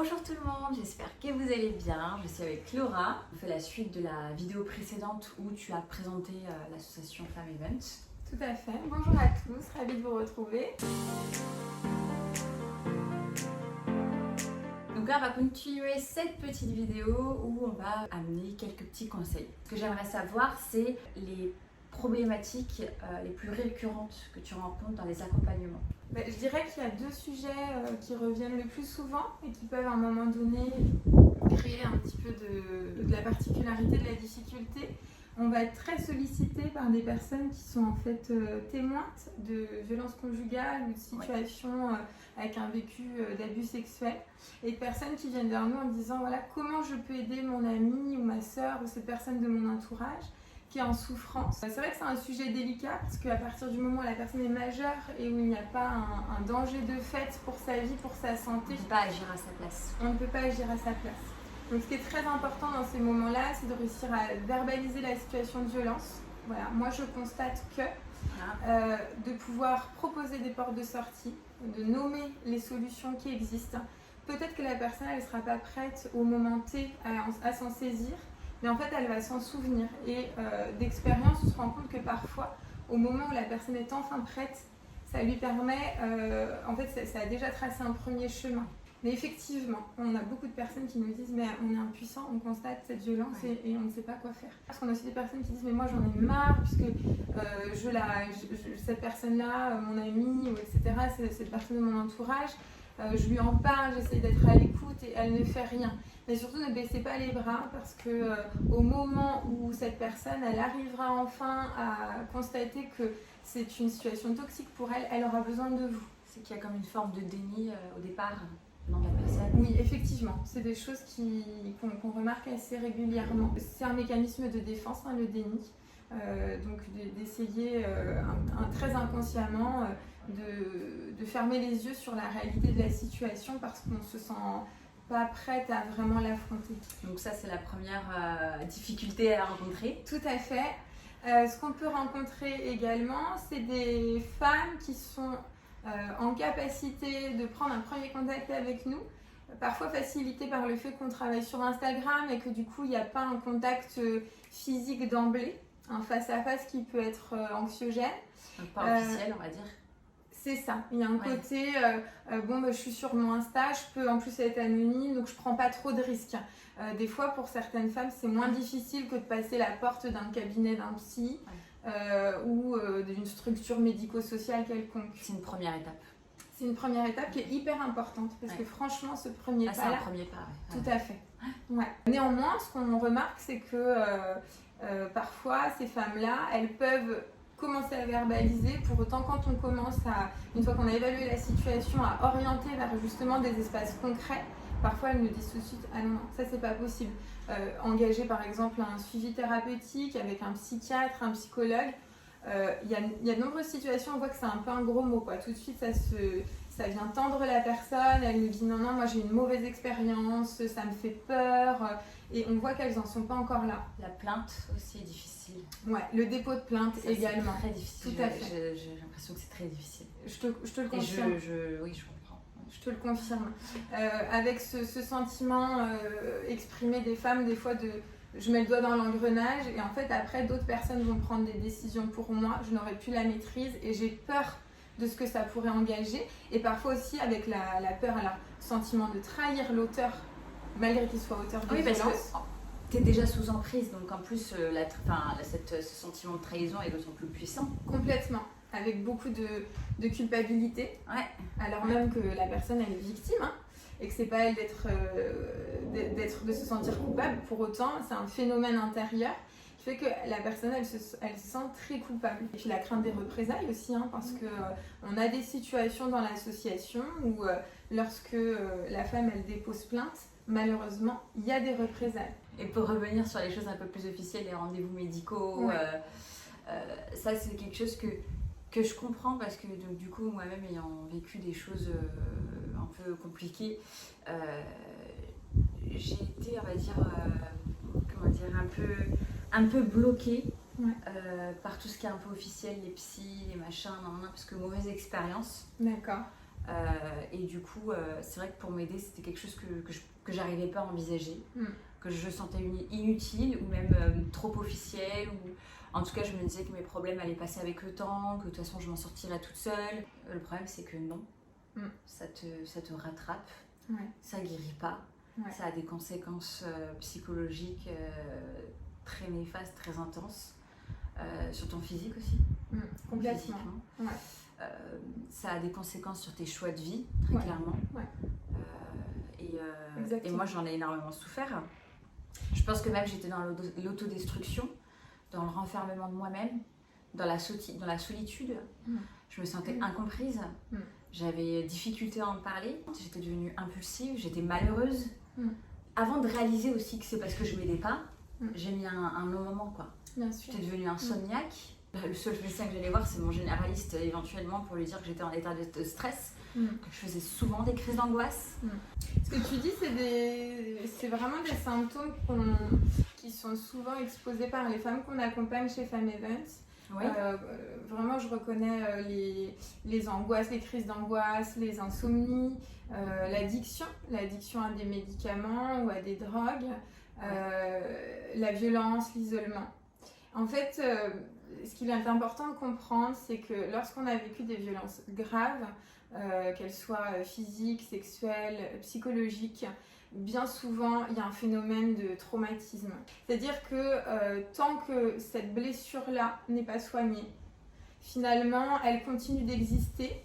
Bonjour tout le monde, j'espère que vous allez bien. Je suis avec Laura. On fait la suite de la vidéo précédente où tu as présenté l'association Femme Event. Tout à fait. Bonjour à tous, ravie de vous retrouver. Donc là, on va continuer cette petite vidéo où on va amener quelques petits conseils. Ce que j'aimerais savoir, c'est les problématiques les plus récurrentes que tu rencontres dans les accompagnements. Je dirais qu'il y a deux sujets qui reviennent le plus souvent et qui peuvent à un moment donné créer un petit peu de la particularité, de la difficulté. On va être très sollicité par des personnes qui sont en fait témoins de violences conjugales ou de situations avec un vécu d'abus sexuels, et de personnes qui viennent vers nous en disant voilà, comment je peux aider mon ami ou ma soeur ou cette personne de mon entourage qui est en souffrance. C'est vrai que c'est un sujet délicat parce qu'à partir du moment où la personne est majeure et où il n'y a pas un danger de fait pour sa vie, pour sa santé, On ne peut pas agir à sa place. On ne peut pas agir à sa place. Donc ce qui est très important dans ces moments-là, c'est de réussir à verbaliser la situation de violence. Voilà, moi je constate que de pouvoir proposer des portes de sortie, de nommer les solutions qui existent. Peut-être que la personne elle ne sera pas prête au moment T à s'en saisir, mais en fait elle va s'en souvenir. Et d'expérience, on se rend compte que parfois, au moment où la personne est enfin prête, ça lui permet, en fait ça a déjà tracé un premier chemin. Mais effectivement, on a beaucoup de personnes qui nous disent mais on est impuissant, on constate cette violence et on ne sait pas quoi faire. Parce qu'on a aussi des personnes qui disent mais moi j'en ai marre puisque cette personne-là, mon ami, ou etc., c'est cette personne de mon entourage, je lui en parle, j'essaie d'être à l'écoute et elle ne fait rien. Mais surtout ne baissez pas les bras parce que au moment où cette personne elle arrivera enfin à constater que c'est une situation toxique pour elle, elle aura besoin de vous. C'est qu'il y a comme une forme de déni au départ dans la personne. Oui, effectivement, c'est des choses qu'on remarque assez régulièrement. C'est un mécanisme de défense, le déni. Donc d'essayer très inconsciemment de fermer les yeux sur la réalité de la situation parce qu'on ne se sent pas prête à vraiment l'affronter. Donc ça c'est la première difficulté à rencontrer. Tout à fait. Ce qu'on peut rencontrer également, c'est des femmes qui sont en capacité de prendre un premier contact avec nous, parfois facilité par le fait qu'on travaille sur Instagram et que du coup il n'y a pas un contact physique d'emblée, un face-à-face qui peut être anxiogène. Donc pas officiel, on va dire. C'est ça, il y a un côté, je suis sur mon Insta, je peux en plus être anonyme, donc je prends pas trop de risques. Des fois pour certaines femmes c'est moins difficile que de passer la porte d'un cabinet d'un psy. Ou d'une structure médico-sociale quelconque. C'est une première étape. C'est une première étape qui est hyper importante parce que franchement ce premier pas c'est un premier pas. Tout à fait. Néanmoins, ce qu'on remarque c'est que parfois ces femmes-là, elles peuvent commencer à verbaliser. Pour autant, quand on commence une fois qu'on a évalué la situation, à orienter vers justement des espaces concrets, parfois elles me disent tout de suite ah non, ça c'est pas possible. Engager par exemple un suivi thérapeutique avec un psychiatre, un psychologue, il y a de nombreuses situations, on voit que c'est un peu un gros mot, quoi. Tout de suite ça vient tendre la personne, elle nous dit non, moi j'ai une mauvaise expérience, ça me fait peur, et on voit qu'elles n'en sont pas encore là. La plainte aussi est difficile. Ouais, le dépôt de plainte ça, également. C'est très difficile. Tout à fait. J'ai l'impression que c'est très difficile. Je te le confirme. Oui, je comprends. Je te le confirme. Avec ce sentiment exprimé des femmes, des fois je mets le doigt dans l'engrenage et en fait après d'autres personnes vont prendre des décisions pour moi, je n'aurai plus la maîtrise et j'ai peur de ce que ça pourrait engager, et parfois aussi avec la peur, alors sentiment de trahir l'auteur malgré qu'il soit auteur de violence. Parce que tu es déjà sous emprise, donc en plus ce sentiment de trahison est d'autant plus puissant. Complètement, avec beaucoup de culpabilité, alors même que la personne elle est victime, et que c'est pas elle de se sentir coupable. Pour autant, c'est un phénomène intérieur qui fait que la personne elle se sent très coupable. Et puis la crainte des représailles aussi, parce que on a des situations dans l'association où lorsque la femme elle dépose plainte, malheureusement il y a des représailles. Et pour revenir sur les choses un peu plus officielles, les rendez-vous médicaux, ça c'est quelque chose que je comprends parce que donc, du coup moi-même ayant vécu des choses un peu compliquées, j'ai été on va dire un peu bloquée par tout ce qui est un peu officiel, les psys, les machins, parce que mauvaise expérience. D'accord. Et du coup, c'est vrai que pour m'aider, c'était quelque chose que j'arrivais pas à envisager, que je sentais inutile ou même trop officiel. Ou... En tout cas, je me disais que mes problèmes allaient passer avec le temps, que de toute façon, je m'en sortirais toute seule. Le problème, c'est que non, ça te rattrape, ça guérit pas, ça a des conséquences psychologiques très néfastes, très intenses, sur ton physique aussi. Complètement. Ça a des conséquences sur tes choix de vie, très clairement. Et moi, j'en ai énormément souffert. Je pense que même j'étais dans l'autodestruction, dans le renfermement de moi-même, dans la solitude. Je me sentais incomprise. J'avais difficulté à en parler. J'étais devenue impulsive, j'étais malheureuse. Avant de réaliser aussi que c'est parce que je m'aidais pas, j'ai mis un long moment, quoi. J'étais devenue insomniaque. Le seul médecin que j'allais voir, c'est mon généraliste, éventuellement, pour lui dire que j'étais en état de stress, que je faisais souvent des crises d'angoisse. Ce que tu dis, c'est vraiment des symptômes qui sont souvent exposés par les femmes qu'on accompagne chez Femme Events. Oui. Vraiment, je reconnais les angoisses, les crises d'angoisse, les insomnies, l'addiction à des médicaments ou à des drogues, la violence, l'isolement. En fait, ce qu'il est important de comprendre, c'est que lorsqu'on a vécu des violences graves, qu'elles soient physiques, sexuelles, psychologiques, bien souvent, il y a un phénomène de traumatisme. C'est-à-dire que tant que cette blessure-là n'est pas soignée, finalement, elle continue d'exister,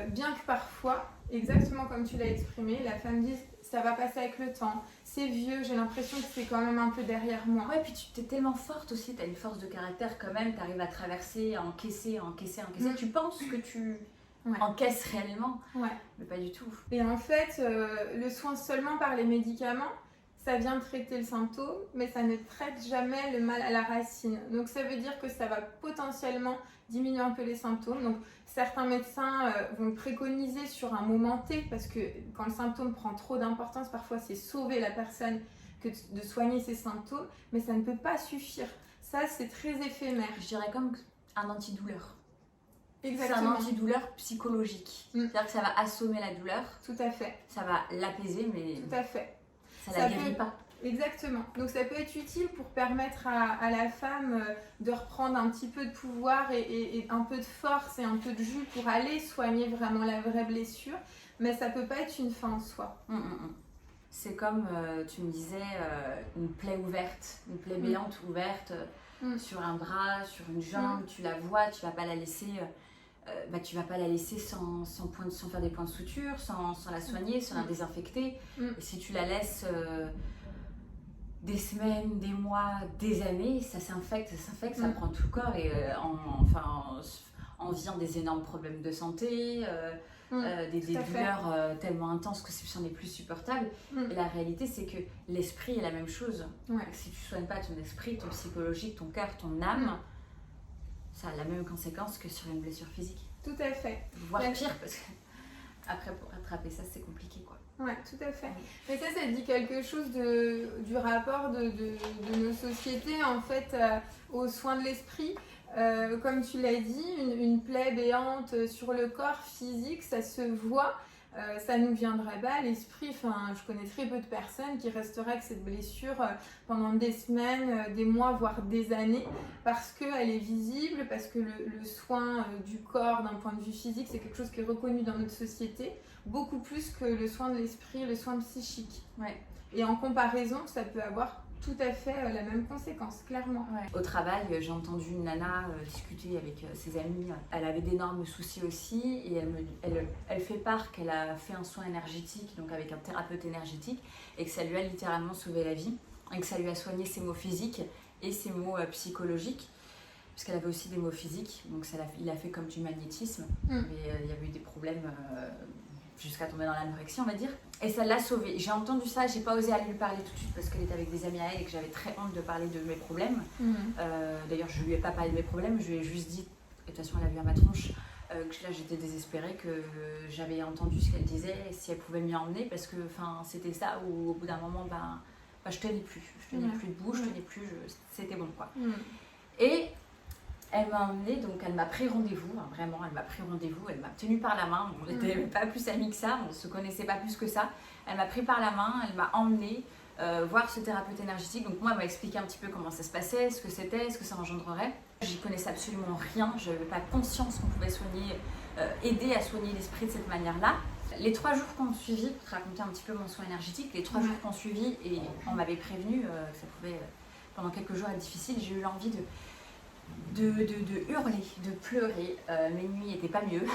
bien que parfois, exactement comme tu l'as exprimé, la femme dise « ça va passer avec le temps, c'est vieux, j'ai l'impression que c'est quand même un peu derrière moi ». Ouais, puis tu es tellement forte aussi, tu as une force de caractère quand même, tu arrives à traverser, à encaisser. Tu penses que tu... encaisse réellement, mais pas du tout. Et en fait, le soin seulement par les médicaments, ça vient traiter le symptôme, mais ça ne traite jamais le mal à la racine. Donc ça veut dire que ça va potentiellement diminuer un peu les symptômes. Donc certains médecins vont préconiser sur un moment T, parce que quand le symptôme prend trop d'importance, parfois c'est sauver la personne que de soigner ses symptômes, mais ça ne peut pas suffire. Ça, c'est très éphémère. Je dirais comme un antidouleur. Exactement. C'est un antidouleur psychologique. C'est-à-dire que ça va assommer la douleur. Tout à fait. Ça va l'apaiser, mais tout à fait. Ça la guérit pas. Exactement. Donc ça peut être utile pour permettre à la femme de reprendre un petit peu de pouvoir et un peu de force et un peu de jus pour aller soigner vraiment la vraie blessure. Mais ça peut pas être une fin en soi. C'est comme, tu me disais, une plaie ouverte, une plaie béante ouverte sur un bras, sur une jambe. Tu la vois, tu vas pas la laisser... tu vas pas la laisser sans faire des points de suture, sans la soigner, sans la désinfecter. Et si tu la laisses des semaines, des mois, des années, ça s'infecte, ça prend tout le corps et en vient des énormes problèmes de santé, des douleurs tellement intenses que ce n'est plus supportable. Et la réalité, c'est que l'esprit est la même chose. Si tu soignes pas ton esprit, ton psychologique, ton cœur, ton âme, ça a la même conséquence que sur une blessure physique. Tout à fait. Voire pire, parce que après, pour rattraper ça, c'est compliqué, quoi. Ouais, tout à fait. Mais ça dit quelque chose du rapport de nos sociétés, en fait, aux soins de l'esprit. Comme tu l'as dit, une plaie béante sur le corps physique, ça se voit. Ça nous viendrait pas à l'esprit. Enfin, je connais très peu de personnes qui resteraient avec cette blessure pendant des semaines, des mois, voire des années, parce qu'elle est visible, parce que le soin du corps d'un point de vue physique, c'est quelque chose qui est reconnu dans notre société, beaucoup plus que le soin de l'esprit, le soin psychique. Et en comparaison, ça peut avoir tout à fait la même conséquence, clairement. Au travail, j'ai entendu une nana discuter avec ses amis. Elle avait d'énormes soucis aussi et elle fait part qu'elle a fait un soin énergétique, donc avec un thérapeute énergétique, et que ça lui a littéralement sauvé la vie, et que ça lui a soigné ses maux physiques et ses maux psychologiques, parce qu'elle avait aussi des maux physiques, donc il a fait comme du magnétisme, mais il y avait eu des problèmes... jusqu'à tomber dans l'anorexie, on va dire. Et ça l'a sauvée. J'ai entendu ça, j'ai pas osé aller lui parler tout de suite parce qu'elle était avec des amis à elle et que j'avais très honte de parler de mes problèmes. D'ailleurs, je lui ai pas parlé de mes problèmes, je lui ai juste dit, et de toute façon, elle a vu à ma tronche, que là, j'étais désespérée, que j'avais entendu ce qu'elle disait, si elle pouvait m'y emmener, parce que c'était ça où, au bout d'un moment, je tenais plus. Je tenais plus debout, je tenais plus, c'était bon, quoi. Et Elle m'a emmenée, donc elle m'a pris rendez-vous, hein, vraiment, elle m'a pris rendez-vous, elle m'a tenue par la main, on n'était pas plus amis que ça, on ne se connaissait pas plus que ça. Elle m'a pris par la main, elle m'a emmenée voir ce thérapeute énergétique. Donc moi, elle m'a expliqué un petit peu comment ça se passait, ce que c'était, ce que ça engendrerait. J'y connaissais absolument rien, je n'avais pas conscience qu'on pouvait aider à soigner l'esprit de cette manière-là. Les 3 jours qu'on suivi, pour te raconter un petit peu mon soin énergétique, les 3 jours qu'on suivi, et on m'avait prévenu que ça pouvait, pendant quelques jours, être difficile, j'ai eu l'envie de hurler, de pleurer. Mes nuits n'étaient pas mieux.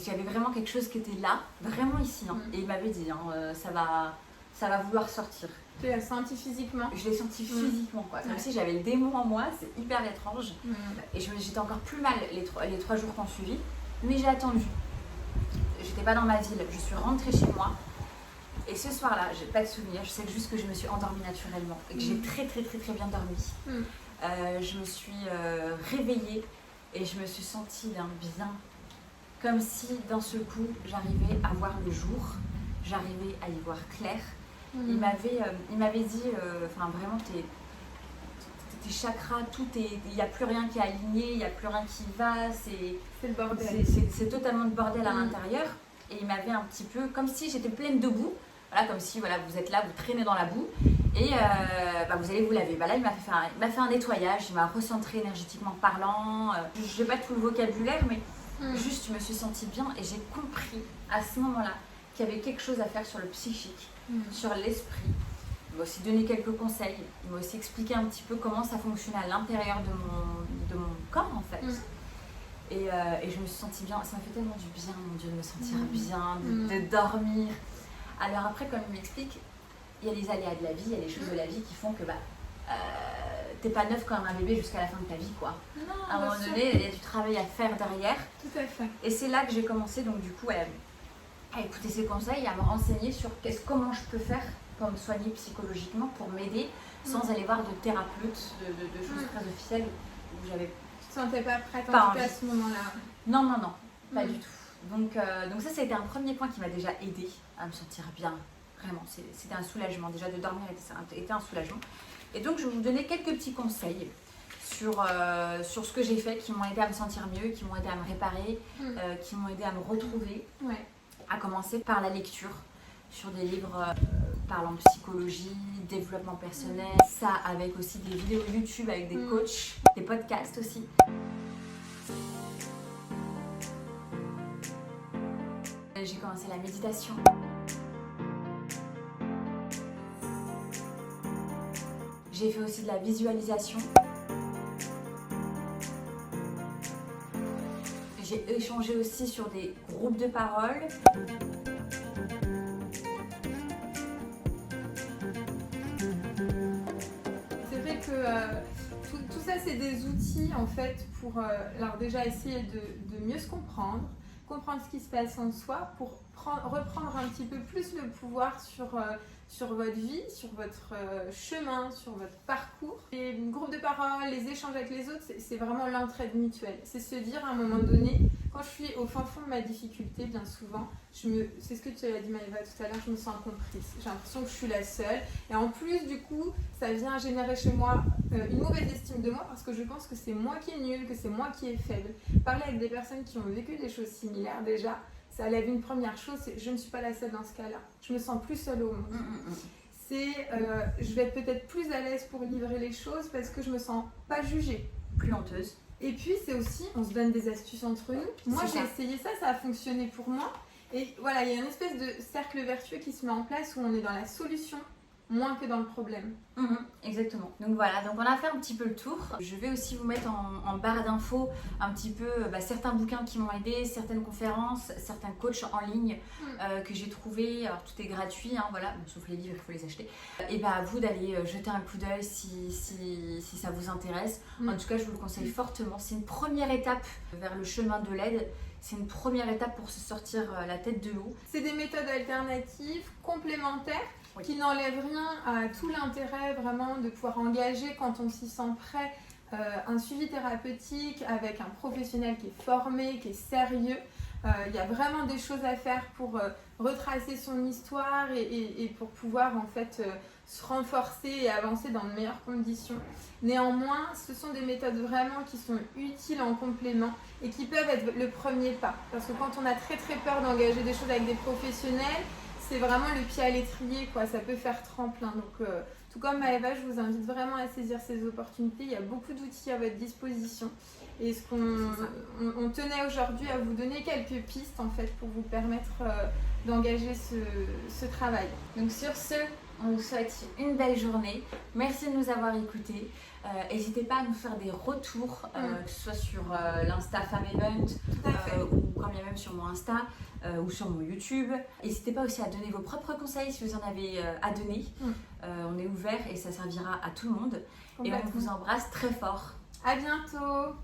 J'avais vraiment quelque chose qui était là, vraiment ici. Hein. Et il m'avait dit, ça va vouloir sortir. Tu l'as senti physiquement? Je l'ai senti physiquement, quoi. Comme si j'avais le démon en moi, c'est hyper étrange. Et j'étais encore plus mal les 3 jours qu'on suivi. Mais j'ai attendu. J'étais pas dans ma ville, je suis rentrée chez moi. Et ce soir-là, j'ai pas de souvenir, je sais juste que je me suis endormie naturellement et que j'ai très bien dormi. Je me suis réveillée et je me suis sentie bien, comme si d'un seul coup j'arrivais à voir le jour, j'arrivais à y voir clair. Il m'avait dit, vraiment tes chakras, il n'y a plus rien qui est aligné, il n'y a plus rien qui va, c'est le bordel. C'est totalement le bordel à l'intérieur. Et il m'avait un petit peu, comme si j'étais pleine de boue. Voilà, comme si vous êtes là, vous traînez dans la boue et vous allez vous laver. Là, il m'a fait un nettoyage, il m'a recentré énergétiquement parlant. Je n'ai pas tout le vocabulaire, mais juste je me suis sentie bien et j'ai compris à ce moment-là qu'il y avait quelque chose à faire sur le psychique, sur l'esprit. Il m'a aussi donné quelques conseils, il m'a aussi expliqué un petit peu comment ça fonctionnait à l'intérieur de mon corps en fait. Et je me suis sentie bien, ça m'a fait tellement du bien, mon Dieu, de me sentir bien, de dormir. Alors après, comme il m'explique, il y a les aléas de la vie, il y a les choses de la vie qui font que t'es pas neuf comme un bébé jusqu'à la fin de ta vie, quoi. Non, à un moment donné, il y a du travail à faire derrière. Tout à fait. Et c'est là que j'ai commencé, donc du coup, à écouter ses conseils, à me renseigner sur comment je peux faire pour me soigner psychologiquement, pour m'aider, sans aller voir de thérapeute, de choses très officielles où j'avais... Tu ne te sentais pas prête en tout cas à ce moment-là? Non, pas du tout. Donc ça a été un premier point qui m'a déjà aidée à me sentir bien, vraiment. C'était un soulagement, déjà de dormir était un soulagement. Et donc je vais vous donner quelques petits conseils sur ce que j'ai fait, qui m'ont aidé à me sentir mieux, qui m'ont aidé à me réparer, qui m'ont aidé à me retrouver. À commencer par la lecture sur des livres parlant psychologie, développement personnel, ça avec aussi des vidéos YouTube avec des coachs, des podcasts aussi. J'ai commencé la méditation. J'ai fait aussi de la visualisation. J'ai échangé aussi sur des groupes de parole. C'est vrai que tout ça, c'est des outils en fait pour alors déjà essayer de mieux se comprendre ce qui se passe en soi pour reprendre un petit peu plus le pouvoir sur votre vie, sur votre chemin, sur votre parcours. Les groupes de parole, les échanges avec les autres, c'est vraiment l'entraide mutuelle. C'est se dire à un moment donné, quand je suis au fin fond de ma difficulté, bien souvent, c'est ce que tu as dit Maëva tout à l'heure, je me sens incomprise. J'ai l'impression que je suis la seule. Et en plus, du coup, ça vient générer chez moi une mauvaise estime de moi parce que je pense que c'est moi qui est nulle, que c'est moi qui est faible. Parler avec des personnes qui ont vécu des choses similaires déjà, ça lève une première chose, c'est je ne suis pas la seule dans ce cas-là. Je me sens plus seule au monde. Je vais être peut-être plus à l'aise pour livrer les choses parce que je me sens pas jugée. Plus honteuse. Et puis c'est aussi, on se donne des astuces entre nous. Moi j'ai essayé ça, ça a fonctionné pour moi. Et voilà, il y a une espèce de cercle vertueux qui se met en place où on est dans la solution moins que dans le problème. Exactement. Donc voilà, donc on a fait un petit peu le tour. Je vais aussi vous mettre en barre d'infos un petit peu certains bouquins qui m'ont aidé, certaines conférences, certains coachs en ligne que j'ai trouvés. Alors tout est gratuit, voilà, sauf les livres, il faut les acheter. Et à vous d'aller jeter un coup d'œil si ça vous intéresse. En tout cas, je vous le conseille fortement. C'est une première étape vers le chemin de l'aide. C'est une première étape pour se sortir la tête de l'eau. C'est des méthodes alternatives, complémentaires, qui n'enlèvent rien à tout l'intérêt vraiment de pouvoir engager quand on s'y sent prêt un suivi thérapeutique avec un professionnel qui est formé, qui est sérieux. Il y a vraiment des choses à faire pour retracer son histoire et pour pouvoir en fait se renforcer et avancer dans de meilleures conditions. Néanmoins, ce sont des méthodes vraiment qui sont utiles en complément et qui peuvent être le premier pas. Parce que quand on a très peur d'engager des choses avec des professionnels, c'est vraiment le pied à l'étrier, quoi. Ça peut faire tremplin. Donc, tout comme Maëva, je vous invite vraiment à saisir ces opportunités. Il y a beaucoup d'outils à votre disposition. Et on tenait aujourd'hui à vous donner quelques pistes en fait pour vous permettre d'engager ce travail. Donc sur ce, on vous souhaite une belle journée. Merci de nous avoir écoutés. N'hésitez pas à nous faire des retours, que ce soit sur l'Insta Femme Event ou quand bien même sur mon Insta ou sur mon YouTube. N'hésitez pas aussi à donner vos propres conseils si vous en avez à donner. On est ouvert et ça servira à tout le monde. Et on vous embrasse très fort. À bientôt.